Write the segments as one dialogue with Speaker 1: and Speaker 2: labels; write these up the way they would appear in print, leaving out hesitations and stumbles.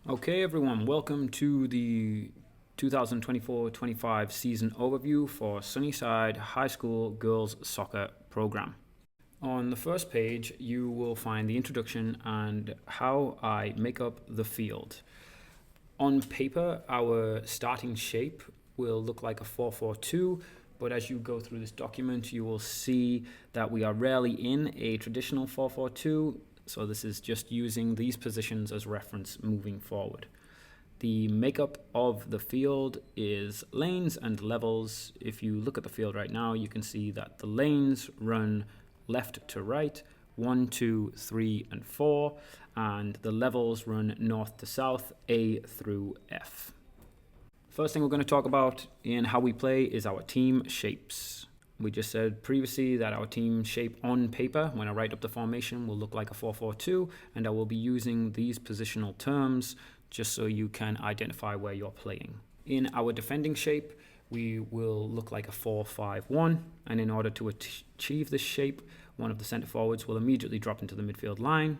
Speaker 1: Okay, everyone, welcome to the 2024-25 season overview for Sunnyside High School Girls Soccer Program. On the first page, you will find the introduction and how I make up the field. On paper, our starting shape will look like a 4-4-2, but as you go through this document, you will see that we are rarely in a traditional 4-4-2. So this is just using these positions as reference moving forward. The makeup of the field is lanes and levels. If you look at the field right now, you can see that the lanes run left to right, 1, 2, 3, and 4, and the levels run north to south, A through F. First thing we're going to talk about in how we play is our team shapes. We just said previously that our team shape on paper, when I write up the formation, will look like a 4-4-2, and I will be using these positional terms just so you can identify where you're playing. In our defending shape, we will look like a 4-5-1, and in order to achieve this shape, one of the center forwards will immediately drop into the midfield line.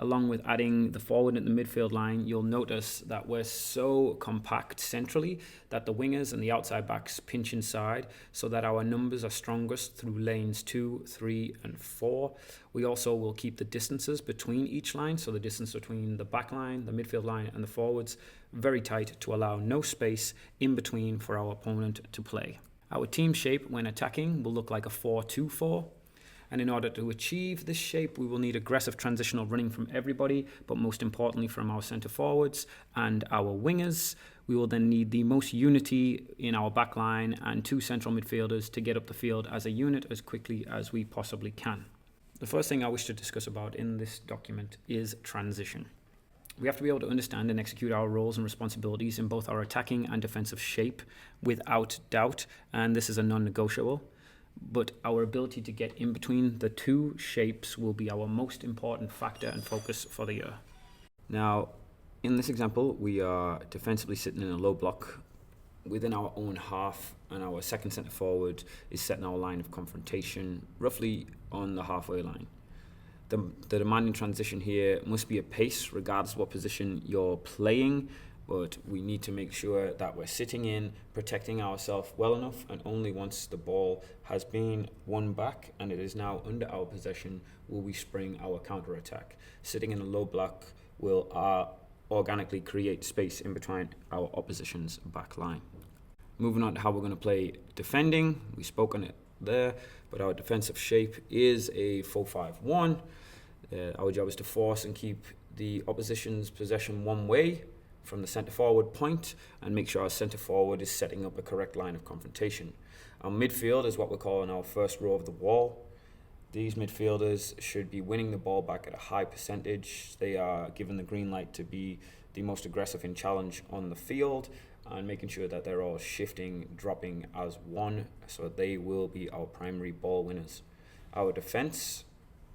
Speaker 1: Along with adding the forward in the midfield line, you'll notice that we're so compact centrally that the wingers and the outside backs pinch inside so that our numbers are strongest through lanes 2, 3, and 4. We also will keep the distances between each line, so the distance between the back line, the midfield line, and the forwards, very tight to allow no space in between for our opponent to play. Our team shape when attacking will look like a 4-2-4. And in order to achieve this shape, we will need aggressive transitional running from everybody, but most importantly from our centre forwards and our wingers. We will then need the most unity in our back line and 2 central midfielders to get up the field as a unit as quickly as we possibly can. The first thing I wish to discuss about in this document is transition. We have to be able to understand and execute our roles and responsibilities in both our attacking and defensive shape without doubt, and this is a non-negotiable. But our ability to get in between the two shapes will be our most important factor and focus for the year. Now, in this example, we are defensively sitting in a low block within our own half, and our second centre forward is setting our line of confrontation roughly on the halfway line. The demanding transition here must be at pace regardless of what position you're playing, but we need to make sure that we're sitting in, protecting ourselves well enough, and only once the ball has been won back and it is now under our possession will we spring our counter-attack. Sitting in a low block will organically create space in between our opposition's back line. Moving on to how we're going to play defending, we spoke on it there, but our defensive shape is a 4-5-1. Our job is to force and keep the opposition's possession one way from the centre forward point and make sure our centre forward is setting up a correct line of confrontation. Our midfield is what we're calling our first row of the wall. These midfielders should be winning the ball back at a high percentage. They are given the green light to be the most aggressive in challenge on the field and making sure that they're all shifting, dropping as one, so they will be our primary ball winners. Our defence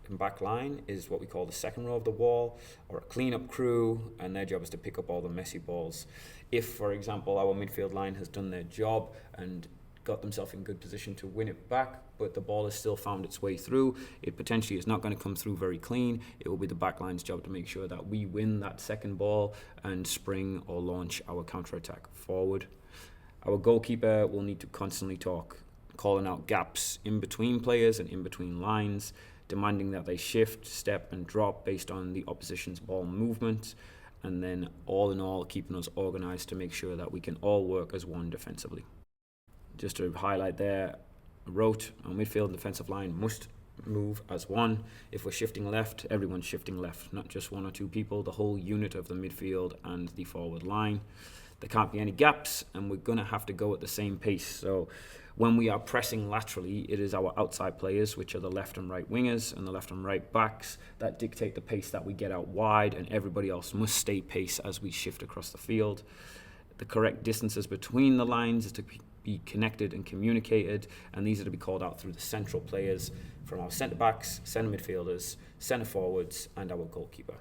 Speaker 1: and back line is what we call the second row of the wall, or a clean-up crew, and their job is to pick up all the messy balls. If, for example, our midfield line has done their job and got themselves in good position to win it back, but the ball has still found its way through, it potentially is not going to come through very clean. It will be the back line's job to make sure that we win that second ball and spring or launch our counter-attack forward. Our goalkeeper will need to constantly talk, calling out gaps in between players and in between lines, demanding that they shift, step, and drop based on the opposition's ball movement, and then all in all keeping us organized to make sure that we can all work as one defensively. Just to highlight there, I wrote our midfield and defensive line must move as one. If we're shifting left, everyone's shifting left, not just 1 or 2 people, the whole unit of the midfield and the forward line. There can't be any gaps, and we're going to have to go at the same pace. So when we are pressing laterally, it is our outside players, which are the left and right wingers and the left and right backs, that dictate the pace that we get out wide, and everybody else must stay pace as we shift across the field. The correct distances between the lines is to be connected and communicated, and these are to be called out through the central players from our centre backs, centre midfielders, centre forwards, and our goalkeeper.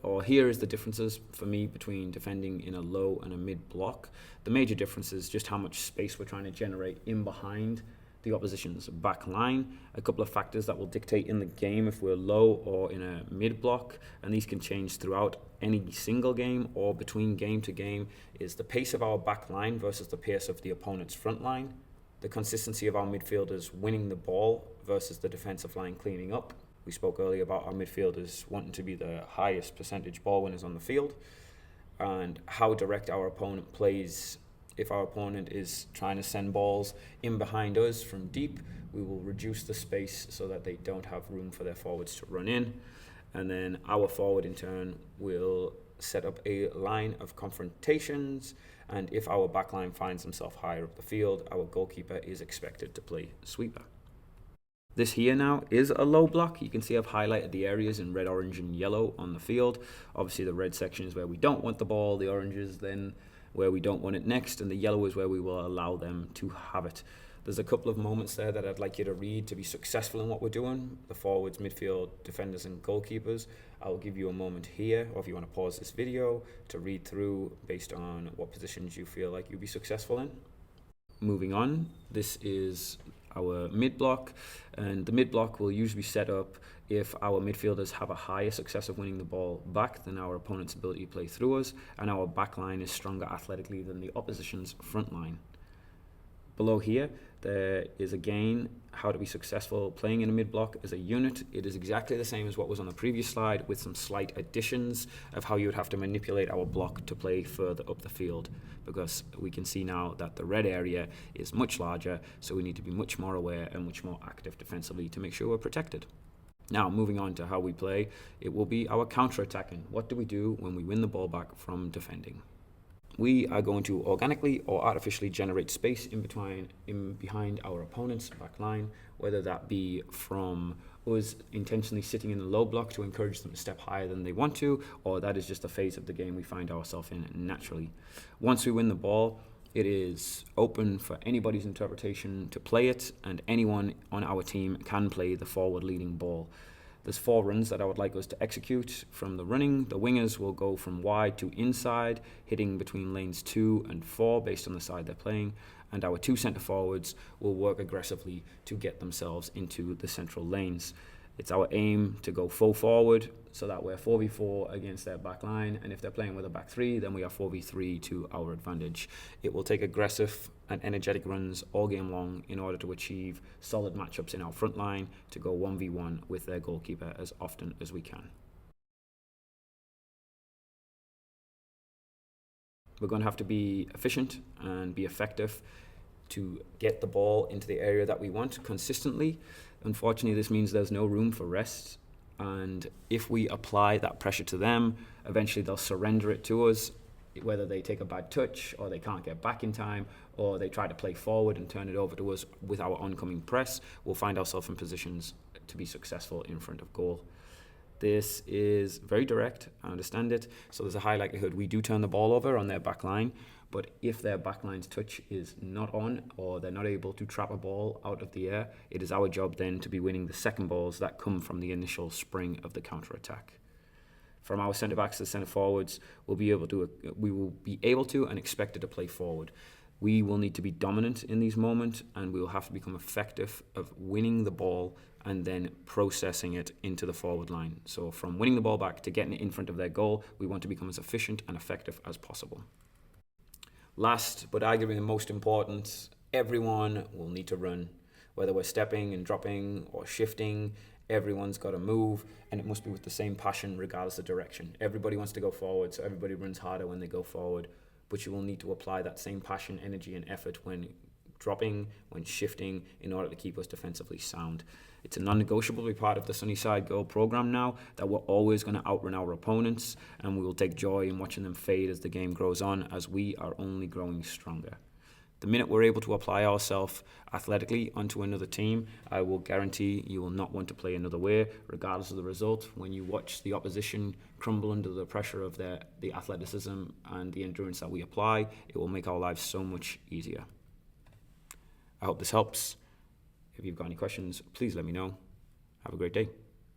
Speaker 1: Or here is the differences for me between defending in a low and a mid block. The major difference is just how much space we're trying to generate in behind the opposition's back line. A couple of factors that will dictate in the game if we're low or in a mid block, and these can change throughout any single game or between game to game, is the pace of our back line versus the pace of the opponent's front line, the consistency of our midfielders winning the ball versus the defensive line cleaning up. We spoke earlier about our midfielders wanting to be the highest percentage ball winners on the field, and how direct our opponent plays. If our opponent is trying to send balls in behind us from deep, we will reduce the space so that they don't have room for their forwards to run in. And then our forward in turn will set up a line of confrontations, and if our back line finds themselves higher up the field, our goalkeeper is expected to play sweeper. This here now is a low block. You can see I've highlighted the areas in red, orange, and yellow on the field. Obviously the red section is where we don't want the ball, the orange is then where we don't want it next, and the yellow is where we will allow them to have it. There's a couple of moments there that I'd like you to read to be successful in what we're doing. The forwards, midfield, defenders, and goalkeepers. I'll give you a moment here, or if you want to pause this video, to read through based on what positions you feel like you'll be successful in. Moving on, this is our mid block, and the mid block will usually be set up if our midfielders have a higher success of winning the ball back than our opponent's ability to play through us, and our back line is stronger athletically than the opposition's front line. Below here, there is again how to be successful playing in a mid block as a unit. It is exactly the same as what was on the previous slide, with some slight additions of how you would have to manipulate our block to play further up the field, because we can see now that the red area is much larger, so we need to be much more aware and much more active defensively to make sure we're protected. Now, moving on to how we play, it will be our counter-attacking. What do we do when we win the ball back from defending? We are going to organically or artificially generate space in behind our opponent's back line, whether that be from us intentionally sitting in the low block to encourage them to step higher than they want to, or that is just a phase of the game we find ourselves in naturally. Once we win the ball, it is open for anybody's interpretation to play it, and anyone on our team can play the forward leading ball. There's 4 runs that I would like us to execute. From the running, the wingers will go from wide to inside, hitting between lanes 2 and 4 based on the side they're playing, and our 2 centre forwards will work aggressively to get themselves into the central lanes. It's our aim to go full forward so that we're 4v4 against their back line, and if they're playing with a back 3, then we are 4v3 to our advantage. It will take aggressive and energetic runs all game long in order to achieve solid matchups in our front line to go 1v1 with their goalkeeper as often as we can. We're going to have to be efficient and be effective to get the ball into the area that we want consistently. Unfortunately, this means there's no room for rest, and if we apply that pressure to them, eventually they'll surrender it to us, whether they take a bad touch or they can't get back in time, or they try to play forward and turn it over to us with our oncoming press. We'll find ourselves in positions to be successful in front of goal. This is very direct, I understand it, so there's a high likelihood we do turn the ball over on their back line, but if their backline's touch is not on, or they're not able to trap a ball out of the air, it is our job then to be winning the second balls that come from the initial spring of the counter-attack. From our centre-backs to centre-forwards, we will be able to and expected to play forward. We will need to be dominant in these moments, and we will have to become effective of winning the ball and then processing it into the forward line. So from winning the ball back to getting it in front of their goal, we want to become as efficient and effective as possible. Last, but arguably the most important, everyone will need to run. Whether we're stepping and dropping or shifting, everyone's got to move, and it must be with the same passion regardless of direction. Everybody wants to go forward, so everybody runs harder when they go forward, but you will need to apply that same passion, energy, and effort when dropping, when shifting, in order to keep us defensively sound. It's a non-negotiable to be part of the Sunnyside Goal program now, that we're always going to outrun our opponents, and we will take joy in watching them fade as the game grows on, as we are only growing stronger. The minute we're able to apply ourselves athletically onto another team, I will guarantee you will not want to play another way, regardless of the result. When you watch the opposition crumble under the pressure of the athleticism and the endurance that we apply, it will make our lives so much easier. I hope this helps. If you've got any questions, please let me know. Have a great day.